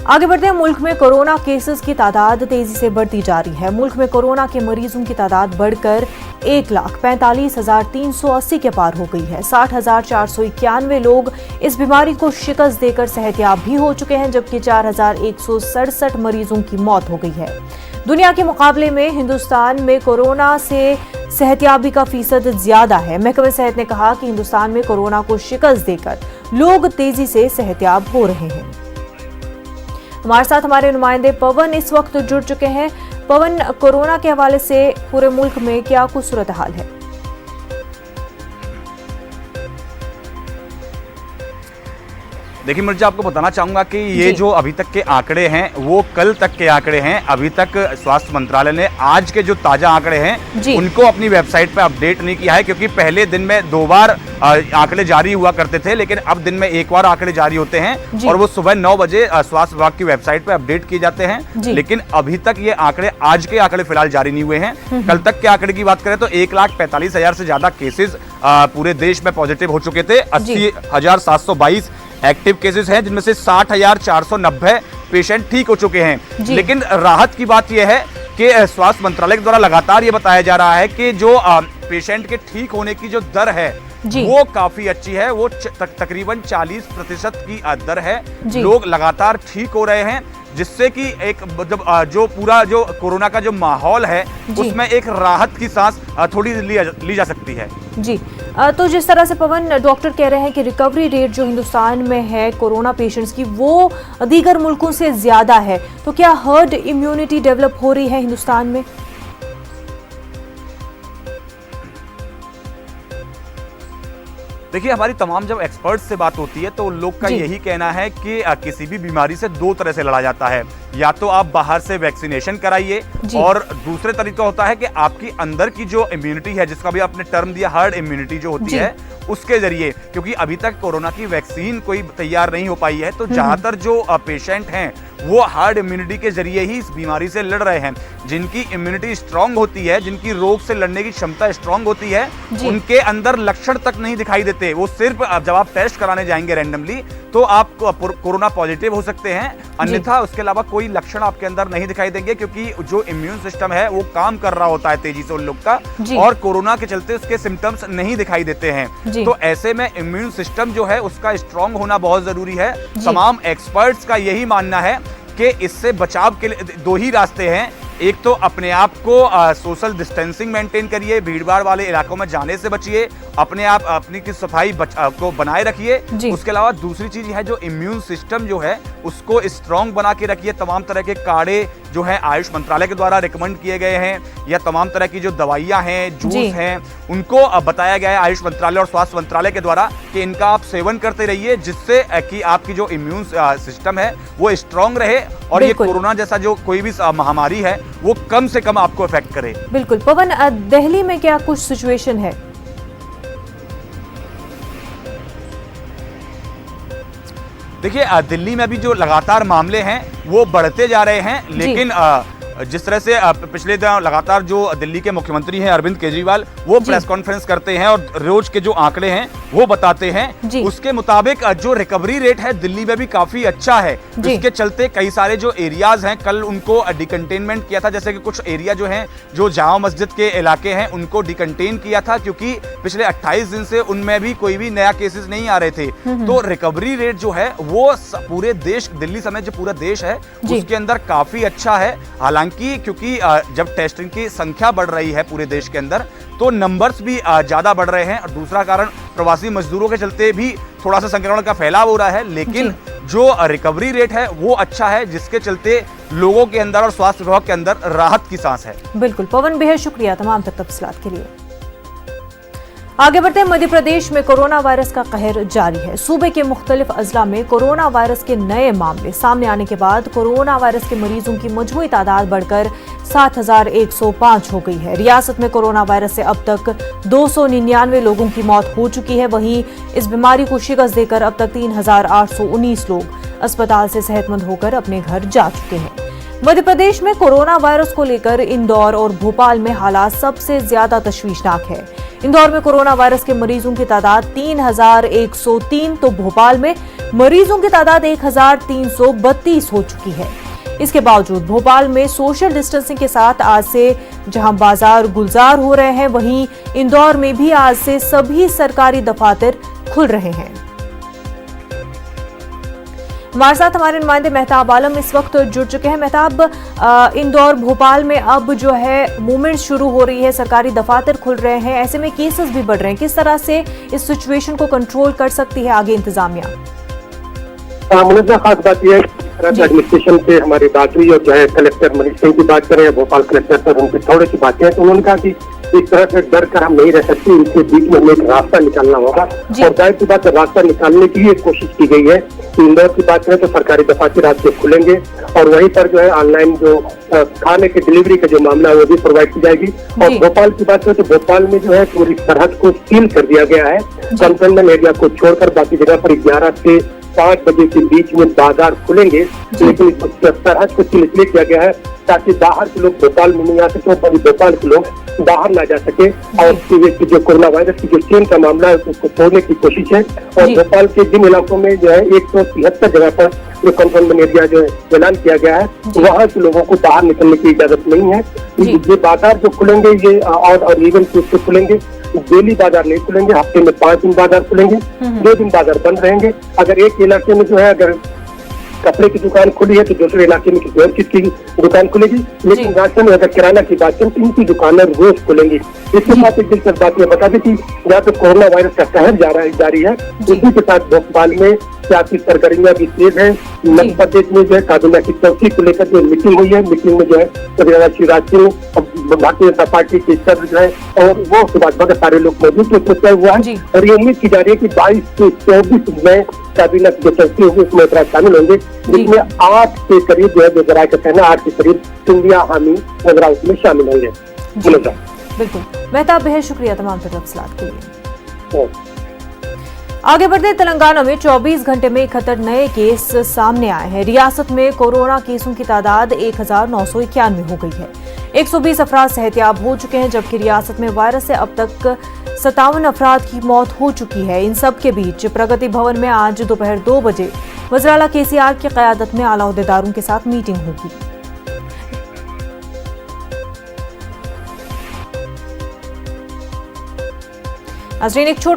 आगे बढ़ते हैं। मुल्क में कोरोना केसेस की तादाद तेजी से बढ़ती जा रही है। मुल्क में कोरोना के मरीजों की तादाद बढ़कर 1,45,380 के पार हो गई है। 60,491 लोग इस बीमारी को शिकस्त देकर सेहतयाब भी हो चुके हैं, जबकि 4,167 मरीजों की मौत हो गई है। दुनिया के मुकाबले में हिंदुस्तान में कोरोना से सेहतयाबी का फीसद ज्यादा है। महकमे सेहत ने कहा कि हिंदुस्तान में कोरोना को शिकस्त देकर लोग तेजी से सेहतयाब हो रहे हैं। हमारे साथ हमारे नुमाइंदे पवन इस वक्त जुड़ चुके हैं। पवन, कोरोना के हवाले से पूरे मुल्क में क्या कुछ सूरत हाल है? देखिए मिर्जा, आपको बताना चाहूंगा कि ये जो अभी तक के आंकड़े हैं वो कल तक के आंकड़े हैं। अभी तक स्वास्थ्य मंत्रालय ने आज के जो ताजा आंकड़े हैं उनको अपनी वेबसाइट पर अपडेट नहीं किया है, क्योंकि पहले दिन में 2 बार आंकड़े जारी हुआ करते थे, लेकिन अब दिन में 1 बार आंकड़े जारी होते हैं और वो सुबह 9 बजे स्वास्थ्य विभाग की वेबसाइट पर अपडेट किए जाते हैं। लेकिन अभी तक ये आंकड़े, आज के आंकड़े फिलहाल जारी नहीं हुए हैं। कल तक के आंकड़े की बात करें तो 1,45,000 से ज्यादा केसेस पूरे देश में पॉजिटिव हो चुके थे। 80,722 एक्टिव केसेस हैं, जिनमें से 60,490 पेशेंट ठीक हो चुके हैं। लेकिन राहत की बात यह है कि स्वास्थ्य मंत्रालय के द्वारा लगातार ये बताया जा रहा है कि जो पेशेंट के ठीक होने की जो दर है वो काफी अच्छी है। वो तकरीबन 40% की दर है। लोग लगातार ठीक हो रहे हैं, जिससे कि एक जो पूरा जो कोरोना का जो माहौल है उसमें एक राहत की सांस थोड़ी ली जा सकती है। जी, तो जिस तरह से पवन डॉक्टर कह रहे हैं कि रिकवरी रेट जो हिंदुस्तान में है कोरोना पेशेंट्स की वो दीगर मुल्कों से ज्यादा है, तो क्या हर्ड इम्यूनिटी डेवलप हो रही है हिंदुस्तान में? देखिए, हमारी तमाम जब एक्सपर्ट्स से बात होती है तो लोग का यही कहना है कि किसी भी बीमारी से 2 तरह से लड़ा जाता है। या तो आप बाहर से वैक्सीनेशन कराइए, और दूसरे तरीका होता है कि आपकी अंदर की जो इम्यूनिटी है, जिसका भी आपने टर्म दिया हर्ड इम्यूनिटी जो होती है, उसके जरिए, क्योंकि अभी तक कोरोना की वैक्सीन कोई तैयार नहीं हो पाई है, तो ज्यादातर जो पेशेंट हैं वो हार्ड इम्यूनिटी के जरिए ही इस बीमारी से लड़ रहे हैं। जिनकी इम्यूनिटी स्ट्रांग होती है, जिनकी रोग से लड़ने की क्षमता स्ट्रांग होती है, उनके अंदर लक्षण तक नहीं दिखाई देते। वो सिर्फ जब आप टेस्ट कराने जाएंगे रैंडमली तो आप कोरोना पॉजिटिव हो सकते हैं, अन्यथा उसके अलावा कोई लक्षण आपके अंदर नहीं दिखाई देंगे, क्योंकि जो इम्यून सिस्टम है वो काम कर रहा होता है तेजी से उन लोग का, और कोरोना के चलते उसके सिम्टम्स नहीं दिखाई देते हैं। तो ऐसे में इम्यून सिस्टम जो है उसका स्ट्रांग होना बहुत जरूरी है। तमाम एक्सपर्ट्स का यही मानना है कि इससे बचाव के लिए 2 ही रास्ते हैं। एक तो अपने आप को सोशल डिस्टेंसिंग मेंटेन करिए, भीड़ भाड़ वाले इलाकों में जाने से बचिए, अपने आप अपनी की सफाई को बनाए रखिए। उसके अलावा दूसरी चीज है जो इम्यून सिस्टम जो है उसको स्ट्रांग बना के रखिए। तमाम तरह के काढ़े जो है आयुष मंत्रालय के द्वारा रिकमेंड किए गए हैं, या तमाम तरह की जो दवाइयां हैं, जूस हैं, उनको बताया गया है आयुष मंत्रालय और स्वास्थ्य मंत्रालय के द्वारा कि इनका आप सेवन करते रहिए, जिससे कि आपकी जो इम्यून सिस्टम है वो स्ट्रांग रहे और ये कोरोना जैसा जो कोई भी महामारी है वो कम से कम आपको इफेक्ट करे। बिल्कुल पवन, दिल्ली में क्या कुछ सिचुएशन है? देखिए, दिल्ली में अभी जो लगातार मामले हैं वो बढ़ते जा रहे हैं, लेकिन जिस तरह से पिछले दिन लगातार जो दिल्ली के मुख्यमंत्री हैं अरविंद केजरीवाल, वो प्रेस कॉन्फ्रेंस करते हैं और रोज के जो आंकड़े हैं वो बताते हैं, उसके मुताबिक जो रिकवरी रेट है दिल्ली में भी काफी अच्छा है। जिसके चलते कई सारे जो एरियाज हैं कल उनको डिकंटेनमेंट किया था, जैसे कि कुछ एरिया जो हैं जो जामा मस्जिद के इलाके हैं उनको डिकंटेन किया था, क्योंकि पिछले 28 दिन से उनमें भी कोई भी नया केसेस नहीं आ रहे थे। तो रिकवरी रेट जो है वो पूरे देश, दिल्ली समेत जो पूरा देश है उसके अंदर काफी अच्छा है। हालांकि क्योंकि जब टेस्टिंग की संख्या बढ़ रही है पूरे देश के अंदर तो नंबर्स भी ज्यादा बढ़ रहे हैं, और दूसरा कारण प्रवासी मजदूरों के चलते भी थोड़ा सा संक्रमण का फैलाव हो रहा है, लेकिन जो रिकवरी रेट है वो अच्छा है, जिसके चलते लोगों के अंदर और स्वास्थ्य विभाग के अंदर राहत की सांस है। बिल्कुल पवन, बेहद शुक्रिया तमाम तफसीलात के लिए। आगे बढ़ते हैं। मध्य प्रदेश में कोरोना वायरस का कहर जारी है। सूबे के मुख्तलिफ अजला में कोरोना वायरस के नए मामले सामने आने के बाद कोरोना वायरस के मरीजों की मजमूई तादाद बढ़कर 7,105 हो गई है। रियासत में कोरोना वायरस से अब तक 299 लोगों की मौत हो चुकी है। वहीं इस बीमारी को शिकस्त देकर अब तक 3,819 लोग अस्पताल से सेहतमंद होकर अपने घर जा चुके हैं। मध्य प्रदेश में कोरोना वायरस को लेकर इंदौर और भोपाल में हालात सबसे ज्यादा तशवीशनाक है। इंदौर में कोरोना वायरस के मरीजों की तादाद 3,103 तो भोपाल में मरीजों की तादाद 1332 हो चुकी है। इसके बावजूद भोपाल में सोशल डिस्टेंसिंग के साथ आज से जहां बाजार गुलजार हो रहे हैं, वहीं इंदौर में भी आज से सभी सरकारी दफातर खुल रहे हैं। हमारे साथ हमारे नुमाइंदे मेहताब आलम इस वक्त जुड़ चुके हैं। मेहताब, इंदौर भोपाल में अब जो है मूवमेंट शुरू हो रही है, सरकारी दफातर खुल रहे हैं, ऐसे में केसेस भी बढ़ रहे हैं। किस तरह से इस सिचुएशन को कंट्रोल कर सकती है आगे इंतजामिया? मुनज़्ज़ा, खास बात यह है एडमिनिस्ट्रेशन से हमारी बात हुई और जो है कलेक्टर मनीष सिंह की बात करें, भोपाल कलेक्टर पर उनकी थोड़ी सी बातें हैं, तो उन्होंने कहा कि इस तरह से डर कर हम नहीं रह सकते, इनके बीच में हमें एक रास्ता निकालना होगा। और जाहिर सी बात है, रास्ता निकालने की लिए कोशिश की गई है कि इंदौर की बात करें तो सरकारी दफातर आज से खुलेंगे और वहीं पर जो है ऑनलाइन जो खाने के डिलीवरी का जो मामला है वो भी प्रोवाइड की जाएगी। और भोपाल की बात करें तो भोपाल में जो है पूरी सरहद को सील कर दिया गया है, कंटेनमेंट एरिया को छोड़कर बाकी जगह पर 11 से 5 बजे के बीच में बाजार खुलेंगे, लेकिन सरहद को सील इसलिए किया गया है ताकि बाहर के लोग भोपाल में नहीं आ सके और भोपाल के लोग बाहर ना जा सके। और जो कोरोना वायरस की जो चेन का मामला है उसको तोड़ने की कोशिश है। और भोपाल के जिन इलाकों में जो है 173 जगह पर जो कंटेनमेंट एरिया जो ऐलान किया गया है, वहाँ के लोगों को बाहर निकलने की इजाजत नहीं है। ये बाजार जो खुलेंगे ये और इवन से खुलेंगे, डेली बाजार नहीं खुलेंगे, हफ्ते में 5 दिन बाजार खुलेंगे, 2 दिन बाजार बंद रहेंगे। अगर एक इलाके में जो है अगर कपड़े की दुकान खुली है तो दूसरे इलाके में किसी और चीज की दुकान खुलेगी, लेकिन राशन अगर किराना की बात करें तो इनकी दुकानें रोज खुलेंगी। इसके साथ एक दिलचस्प बात यह बता दें कि यहाँ पे कोरोना वायरस का कहर जारी है, इसी के साथ भोपाल में सियासी सरगर्मियां भी तेज है। मध्य प्रदेश में जो है काबीना की चौथी को लेकर जो मीटिंग हुई है, मीटिंग में जो है शिवराज सिंह भारतीय जनता पार्टी के सदस्य जो है और वो सुभाष बहुत सारे लोग मौजूद तय हुआ है। और ये उम्मीद की जा रही है कि 22 से 24 में काबीना की जो चौथी होगी उसमें शामिल होंगे, जिसमें 8 के करीब जो है गुजरात का कहना 8 के करीब सिंधिया हामी वगैरह उसमें शामिल होंगे। बिल्कुल मेहताब, बेहद शुक्रिया तमाम तफसीलात के लिए। आगे बढ़ते, तेलंगाना में 24 घंटे में 71 नए केस सामने आए हैं। रियासत में कोरोना केसों की तादाद 1991 हो गई है। 120 अफराद सेहतियाब हो चुके हैं, जबकि रियासत में वायरस से अब तक 57 अफराद की मौत हो चुकी है। इन सब के बीच प्रगति भवन में आज दोपहर 2 बजे वज़ीर आला केसीआर की क़यादत में आला ओहदेदारों के साथ मीटिंग होगी। नाज़रीन, एक छोटा